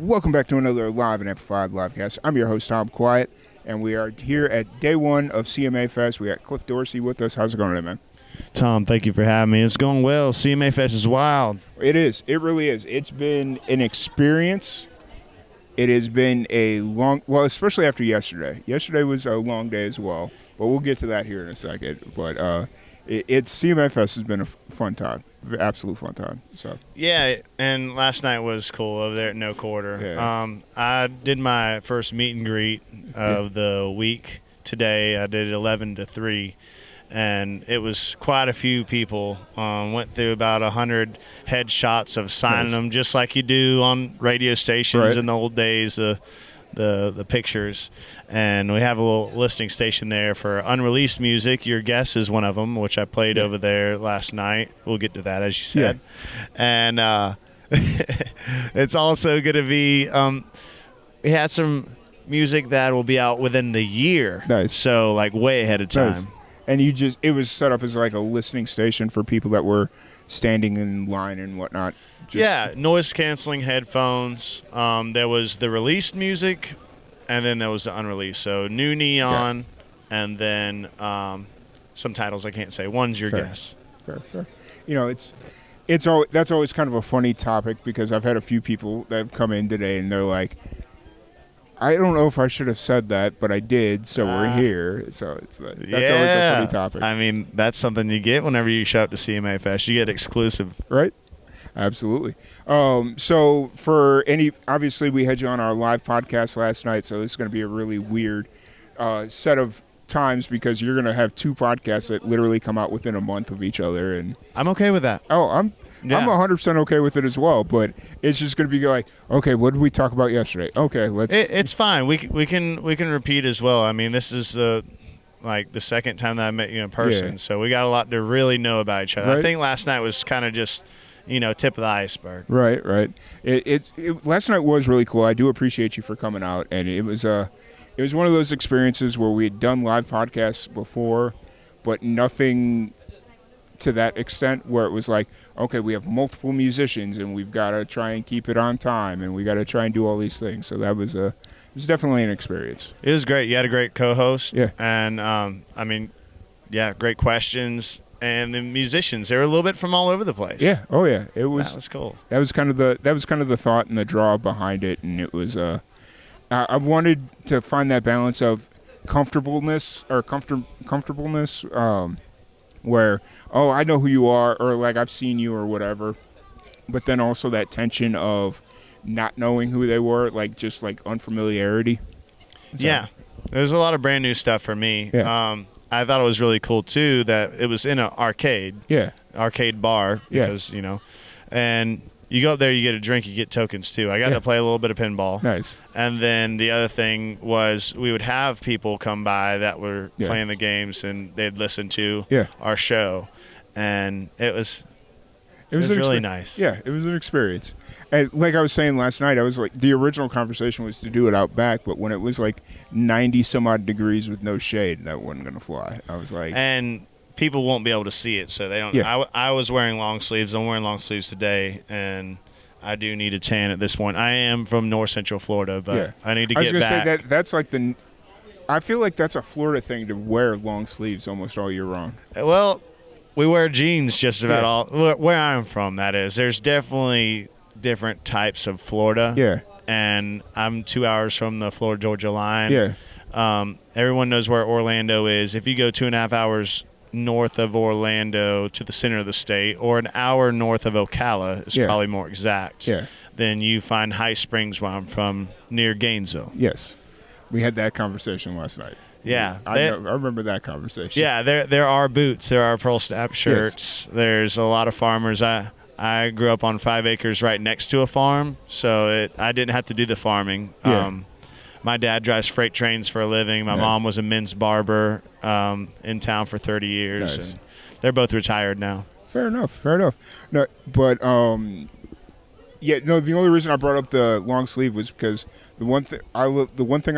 Welcome back to another Live and Amplified Livecast. I'm your host, Tom Quiet, and we are here at day one of CMA Fest. We got Cliff Dorsey with us. How's it going today, man? Tom, thank you for having me. It's going well. CMA Fest is wild. It is. It really is. It's been an experience. It has been a long, well, especially after yesterday. Yesterday was a long day as well, but we'll get to that here in a second. But CMA Fest has been a fun time. Absolute fun time. So yeah, and last night was cool over there at No Quarter. Yeah. I did my first meet and greet of the week today. I did 11 to 3, and it was quite a few people. Went through about 100 headshots of signing them, just like you do on radio stations in the old days. The pictures, and we have a little listening station there for unreleased music. Your Guess is one of them, which I played over there last night. We'll get to that, as you said. And it's also going to be we had some music that will be out within the year. Nice. So like way ahead of time. Nice. And it was set up as like a listening station for people that were standing in line and whatnot. Noise canceling headphones. There was the released music, and then there was the unreleased. So New Neon, and then some titles I can't say. One's Your Guess. Fair. You know, that's always kind of a funny topic, because I've had a few people that have come in today and they're like, I don't know if I should have said that, but I did, so we're here. So that's always a funny topic. I mean, that's something you get whenever you show up to CMA Fest. You get exclusive. Right? Absolutely. So obviously we had you on our live podcast last night, so this is going to be a really weird set of times, because you're going to have two podcasts that literally come out within a month of each other. And I'm okay with that. Oh, I'm 100% okay with it as well, but it's just going to be like, okay, what did we talk about yesterday? Okay, let's. It's fine. We can repeat as well. I mean, this is the second time that I met you in person, so we got a lot to really know about each other. Right. I think last night was kind of just, tip of the iceberg. Right. Last night was really cool. I do appreciate you for coming out, and it was one of those experiences where we had done live podcasts before, but nothing to that extent where it was like, okay, we have multiple musicians and we've got to try and keep it on time and we got to try and do all these things. So that was definitely an experience. It was great. You had a great co-host. Yeah. And great questions. And the musicians, they were a little bit from all over the place. Yeah. Oh yeah. That was cool. That was kind of the thought and the draw behind it, and it was I wanted to find that balance of comfortableness, where, oh, I know who you are, or like I've seen you or whatever, but then also that tension of not knowing who they were, like just like unfamiliarity. So, yeah, there's a lot of brand new stuff for me. Yeah. I thought it was really cool too that it was in an arcade bar, because and you go up there, you get a drink, you get tokens too. I got to play a little bit of pinball. Nice. And then the other thing was we would have people come by that were playing the games, and they'd listen to our show, and it was really nice. Yeah, it was an experience. And like I was saying last night, I was like, the original conversation was to do it out back, but when it was like 90 some odd degrees with no shade, that wasn't going to fly. I was like, and people won't be able to see it, so they don't. Yeah. I was wearing long sleeves. I'm wearing long sleeves today, and I do need a tan at this point. I am from North Central Florida, but I need to get back. I was going to say that's like I feel like that's a Florida thing to wear long sleeves almost all year round. Well, we wear jeans just about all. Where I'm from, that is. There's definitely different types of Florida. Yeah. And I'm 2 hours from the Florida-Georgia line. Yeah. Everyone knows where Orlando is. If you go 2.5 hours north of Orlando to the center of the state, or an hour north of Ocala is probably more exact, then you find High Springs, where I'm from, near Gainesville. Yes. We had that conversation last night. Yeah. I remember that conversation. Yeah, there are boots. There are pearl snap shirts. Yes. There's a lot of farmers. I grew up on 5 acres right next to a farm, so I didn't have to do the farming. Yeah. My dad drives freight trains for a living. My mom was a men's barber in town for 30 years. Nice. And they're both retired now. Fair enough. No, but the only reason I brought up the long sleeve was because the one thing I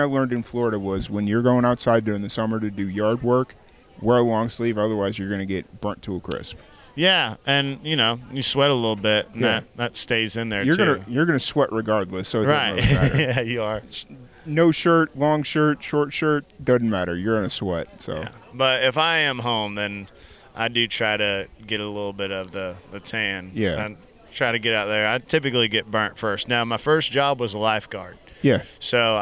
learned in Florida was when you're going outside during the summer to do yard work, wear a long sleeve, otherwise you're going to get burnt to a crisp. Yeah, and you sweat a little bit, and that stays in there too. You're gonna sweat regardless, so it Right. doesn't really matter. Yeah, you are. No shirt, long shirt, short shirt, doesn't matter. You're gonna sweat. So, Yeah. But if I am home, then I do try to get a little bit of the tan. Yeah. I try to get out there. I typically get burnt first. Now, my first job was a lifeguard, yeah, so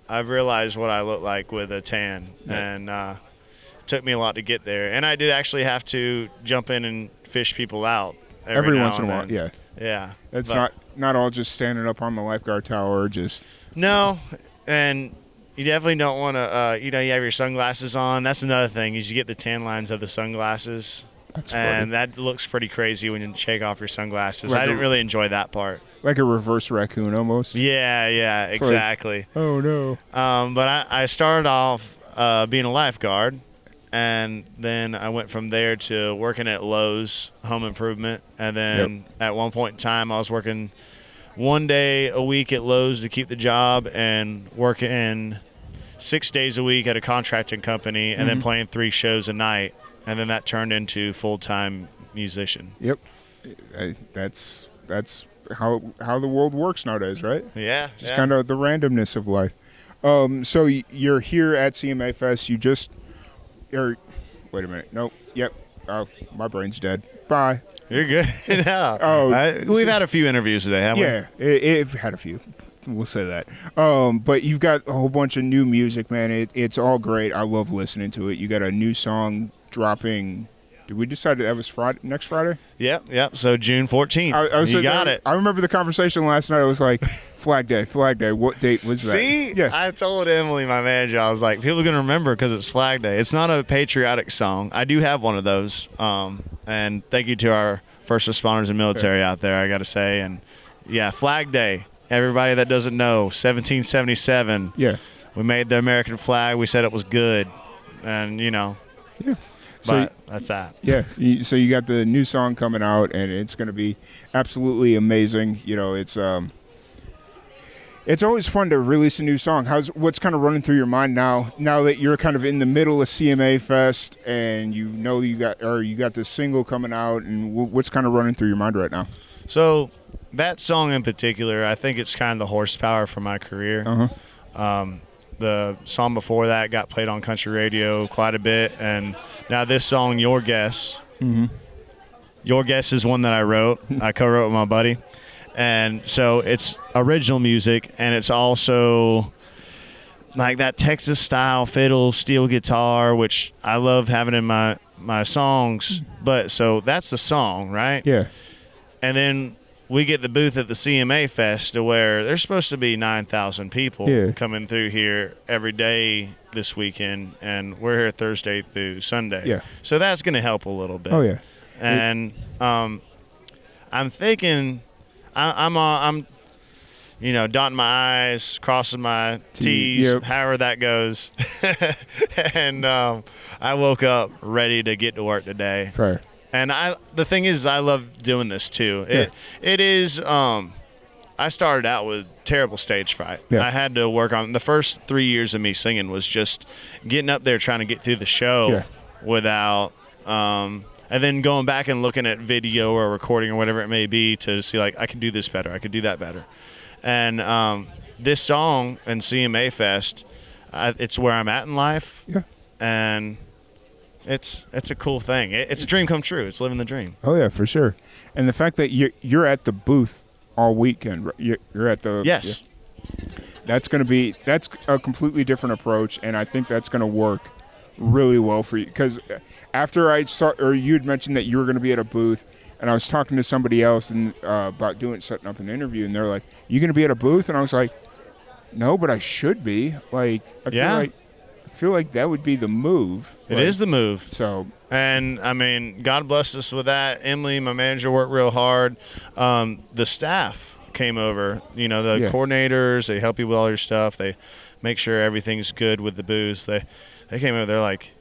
I've realized what I look like with a tan, and it took me a lot to get there. And I did actually have to jump in and fish people out every now once in a and while. then. Yeah, Yeah. it's But- not all just standing up on the lifeguard tower. Just No, and you definitely don't want to. You have your sunglasses on. That's another thing is you get the tan lines of the sunglasses, that's and funny. that looks pretty crazy when you take off your sunglasses. Like I didn't really enjoy that part. Like a reverse raccoon almost. Yeah, It's like- exactly. Oh no. But I started off being a lifeguard, and then I went from there to working at Lowe's Home Improvement, and then at one point in time I was working one day a week at Lowe's to keep the job, and working 6 days a week at a contracting company, and then playing 3 shows a night, and then that turned into full-time musician. Yep. That's how the world works nowadays, right? Yeah, Just kind of the randomness of life. So you're here at CMA Fest. Wait a minute. Nope. Yep. Oh, my brain's dead. Bye. You're good. No. Oh, We've had a few interviews today, haven't we? Yeah, I've had a few. We'll say that. But you've got a whole bunch of new music, man. It's all great. I love listening to it. You got a new song dropping. Did we decide that was next Friday? Yep. So June 14th. You got it. I remember the conversation last night. I was like, Flag Day. What date was that? See? Yes. I told Emily, my manager, I was like, people are going to remember because it's Flag Day. It's not a patriotic song. I do have one of those. And thank you to our first responders and military out there, I got to say. And, yeah, Flag Day. Everybody that doesn't know, 1777. Yeah. We made the American flag. We said it was good. And, Yeah. But that's that. Yeah. So you got the new song coming out, and it's going to be absolutely amazing. It's always fun to release a new song. What's kind of running through your mind now that you're kind of in the middle of CMA Fest, and you got this single coming out, and what's kind of running through your mind right now? So that song in particular, I think it's kind of the horsepower for my career. Uh-huh. The song before that got played on country radio quite a bit, and now this song, Your Guess. Mm-hmm. Your Guess is one that I wrote. I co-wrote with my buddy, and so it's original music, and it's also like that Texas style fiddle, steel guitar, which I love having in my songs. But so that's the song, right? Yeah. And then we get the booth at the CMA Fest to where there's supposed to be 9,000 people coming through here every day this weekend, and we're here Thursday through Sunday. Yeah. So that's going to help a little bit. Oh yeah. And I'm thinking, I'm dotting my I's, crossing my T's, Yep. however that goes. And I woke up ready to get to work today. Fair. And the thing is, I love doing this too. Yeah. It is. I started out with terrible stage fright. Yeah. I had to work on the first 3 years of me singing was just getting up there trying to get through the show without. And then going back and looking at video or recording or whatever it may be to see like I could do this better, I could do that better. And this song and CMA Fest, it's where I'm at in life. Yeah. And it's a cool thing. It's a dream come true. It's living the dream. Oh yeah, for sure. And the fact that you're at the booth all weekend, you're at the Yes. That's a completely different approach, and I think that's going to work really well for you. Because after I saw, or you had mentioned that you were going to be at a booth, and I was talking to somebody else and about setting up an interview, and they're like, "You going to be at a booth?" And I was like, "No, but I should be." Like, I feel like that would be the move. It is the move. So, and I mean, God bless us with that. Emily, my manager, worked real hard. The staff came over. The coordinators. They help you with all your stuff. They make sure everything's good with the booths. They came over. They're like,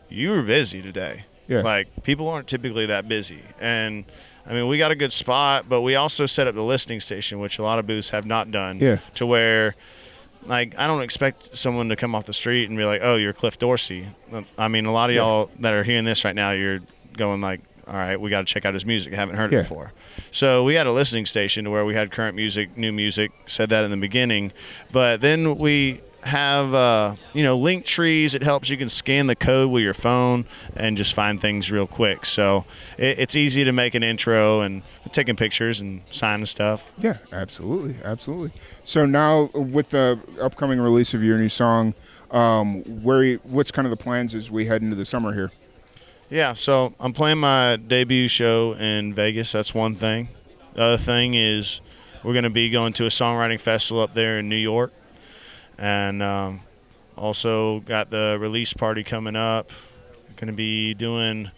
"You were busy today." Yeah. Like people aren't typically that busy, and I mean, we got a good spot, but we also set up the listening station, which a lot of booths have not done. Yeah. To where. Like, I don't expect someone to come off the street and be like, "Oh, you're Cliff Dorsey." I mean, a lot of y'all that are hearing this right now, you're going like, all right, we got to check out his music. I haven't heard Yeah. it before. So we had a listening station where we had current music, new music, said that in the beginning. But then we have, link trees. It helps you can scan the code with your phone and just find things real quick. So it's easy to make an intro and taking pictures and signing stuff. Yeah, absolutely, absolutely. So now with the upcoming release of your new song, what's kind of the plans as we head into the summer here? Yeah, so I'm playing my debut show in Vegas. That's one thing. The other thing is we're going to be going to a songwriting festival up there in New York. And also got the release party coming up. Going to be doing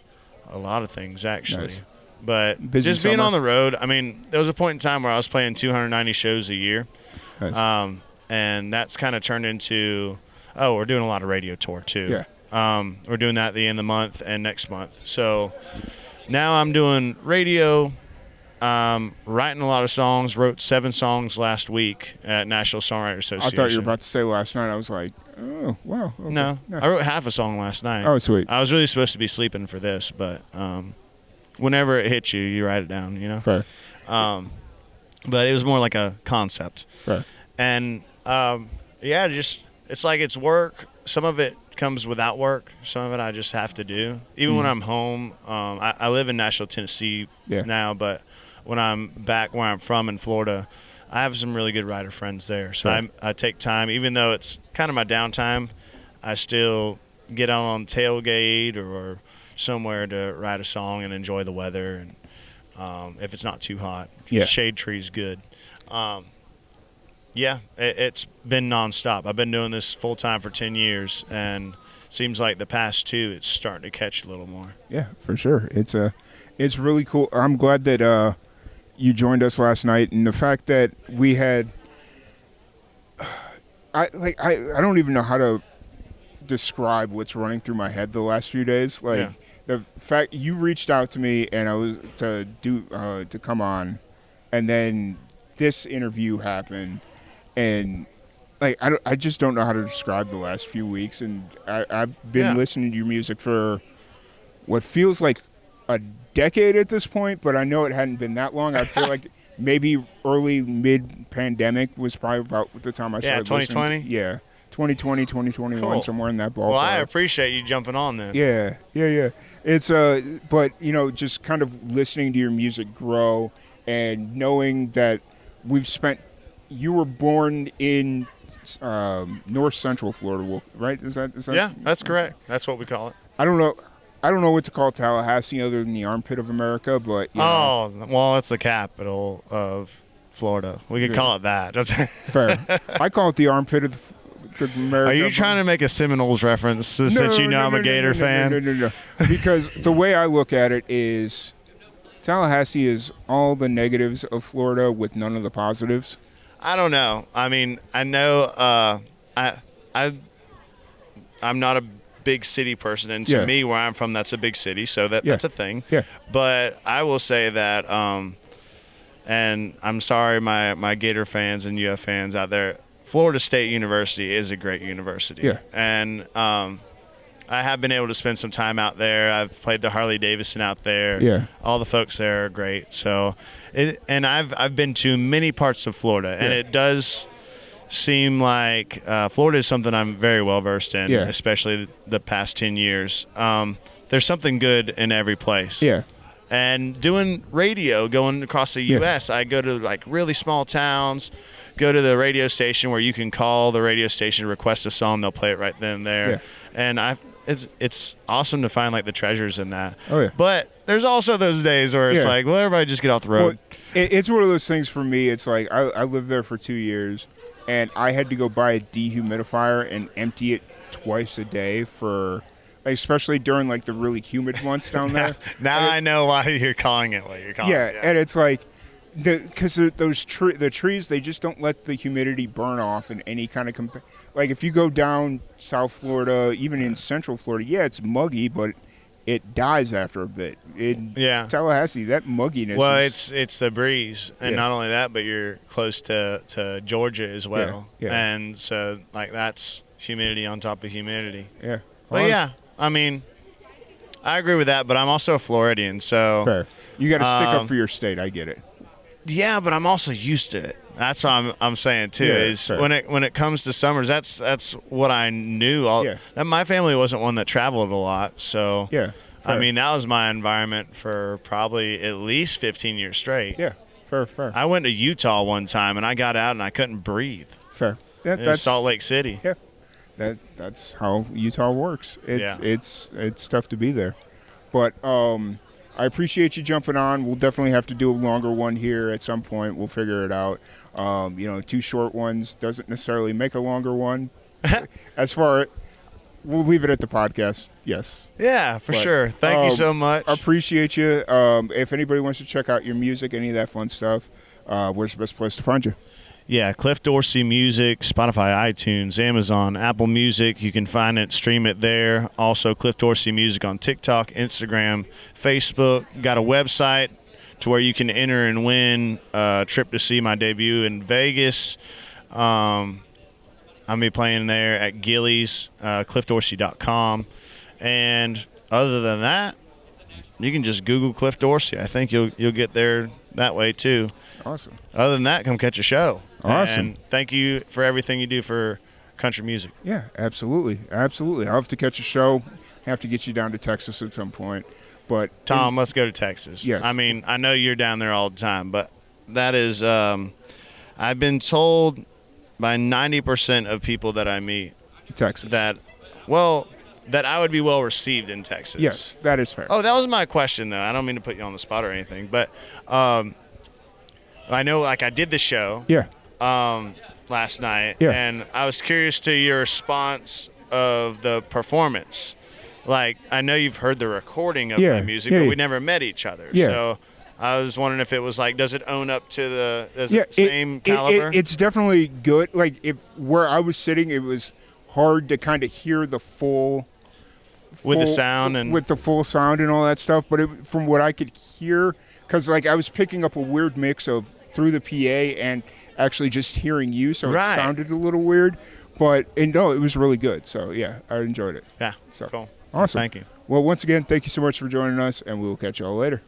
a lot of things, actually. Nice. But Busy just being summer. on the road, I mean, there was a point in time where I was playing 290 shows a year. Nice. And that's kind of turned into, we're doing a lot of radio tour, too. Yeah. We're doing that at the end of the month and next month. So now I'm doing radio, writing a lot of songs. Wrote 7 songs last week at National Songwriter Association. I thought you were about to say last night. I was like, oh, wow. Okay. No, Yeah. I wrote half a song last night. Oh, sweet. I was really supposed to be sleeping for this, but whenever it hits you, you write it down, you know? Fair. But it was more like a concept. Fair. And, just it's like it's work. Some of it comes without work. Some of it I just have to do. Even when I'm home, I live in Nashville, Tennessee now, but when I'm back where I'm from in Florida, I have some really good writer friends there. So Sure. I take time, even though it's kind of my downtime, I still get out on tailgate or somewhere to write a song and enjoy the weather. And if it's not too hot, shade tree's good. It's been nonstop. I've been doing this full time for 10 years, and it seems like the past 2, it's starting to catch a little more. Yeah, for sure. It's really cool. I'm glad that you joined us last night, and the fact that we had, I don't even know how to describe what's running through my head the last few days. Like the fact you reached out to me and I was to come on, and then this interview happened, and like I just don't know how to describe the last few weeks, and I've been listening to your music for what feels like a decade at this point, but I know it hadn't been that long. I feel like maybe early mid-pandemic was probably about the time I started 2020? listening. Yeah, 2020, 2021, Cool. somewhere in that ballpark. Well, I appreciate you jumping on then. Yeah. It's but just kind of listening to your music grow and knowing that you were born in North Central Florida, right? Is that? Yeah, that's correct. That's what we call it. I don't know what to call Tallahassee other than the armpit of America, but It's the capital of Florida. We could call it that. Fair. I call it the armpit of America. Are you trying to make a Seminoles reference since I'm a Gator fan? No. Because the way I look at it is Tallahassee is all the negatives of Florida with none of the positives. I don't know. I mean, I know I'm not a big city person, and to me, where I'm from, that's a big city, so that's a thing. Yeah. But I will say that, and I'm sorry, my Gator fans and UF fans out there, Florida State University is a great university. Yeah. And I have been able to spend some time out there. I've played the Harley Davidson out there. Yeah. All the folks there are great. So, I've been to many parts of Florida, and it does seem like Florida is something I'm very well versed in, especially the past 10 years. There's something good in every place. Yeah. And doing radio, going across the U.S., I go to like really small towns, go to the radio station where you can call the radio station, request a song, they'll play it right then and there. Yeah. And it's awesome to find like the treasures in that. Oh, yeah. But there's also those days where it's like, well, everybody just get off the road. Well, it's one of those things for me. It's like I lived there for 2 years, and I had to go buy a dehumidifier and empty it twice a day for, especially during like the really humid months down there. Now I know why you're calling it what you're calling it. Yeah, and it's like because the trees, they just don't let the humidity burn off in any kind of like if you go down South Florida, even in Central Florida, it's muggy, but it dies after a bit. In Tallahassee, that mugginess. Well, it's the breeze, and not only that, but you're close to Georgia as well, and so like that's humidity on top of humidity. Yeah, but I mean, I agree with that, but I'm also a Floridian, so Fair. You got to stick up for your state. I get it. yeah, but I'm also used to it. That's what I'm saying too. Yeah, is fair. when it comes to summers, that's what I knew. Yeah. That my family wasn't one that traveled a lot, so Yeah. I Fair. mean that was my environment for probably at least 15 years straight. Yeah. Fair. I went to Utah one time and I got out and I couldn't breathe. Fair. In That's Salt Lake City. Yeah. That's how Utah works. It's tough to be there. But I appreciate you jumping on. We'll definitely have to do a longer one here at some point. We'll figure it out. 2 short ones doesn't necessarily make a longer one. We'll leave it at the podcast. Yes. Yeah, for sure. Thank you so much. I appreciate you. If anybody wants to check out your music, any of that fun stuff, where's the best place to find you? Yeah, Cliff Dorsey Music, Spotify, iTunes, Amazon, Apple Music. You can find it, stream it there. Also, Cliff Dorsey Music on TikTok, Instagram, Facebook. Got a website to where you can enter and win a trip to see my debut in Vegas. I'll be playing there at Gillies, cliffdorsey.com. And other than that, you can just Google Cliff Dorsey. I think you'll get there that way too. Awesome. Other than that, come catch a show. Awesome. And thank you for everything you do for country music. Yeah, absolutely. I'll have to catch a show. Have to get you down to Texas at some point. But Tom, let's go to Texas. Yes. I mean, I know you're down there all the time, but that is, I've been told by 90% of people that I meet Texas. that I would be well received in Texas. Yes, that is fair. Oh, that was my question, though. I don't mean to put you on the spot or anything, but I know, like, I did the show last night, and I was curious to your response of the performance. Like, I know you've heard the recording of my music, but we never met each other. Yeah. So I was wondering if it was like, does it own up to the same caliber? It's definitely good. Like, where I was sitting, it was hard to kind of hear the full with the sound and with the full sound and all that stuff. But from what I could hear, because like I was picking up a weird mix of through the PA and actually just hearing you, so it sounded a little weird. But no, it was really good. So yeah, I enjoyed it. Yeah, so cool. Awesome. Thank you. Well, once again, thank you so much for joining us, and we will catch you all later.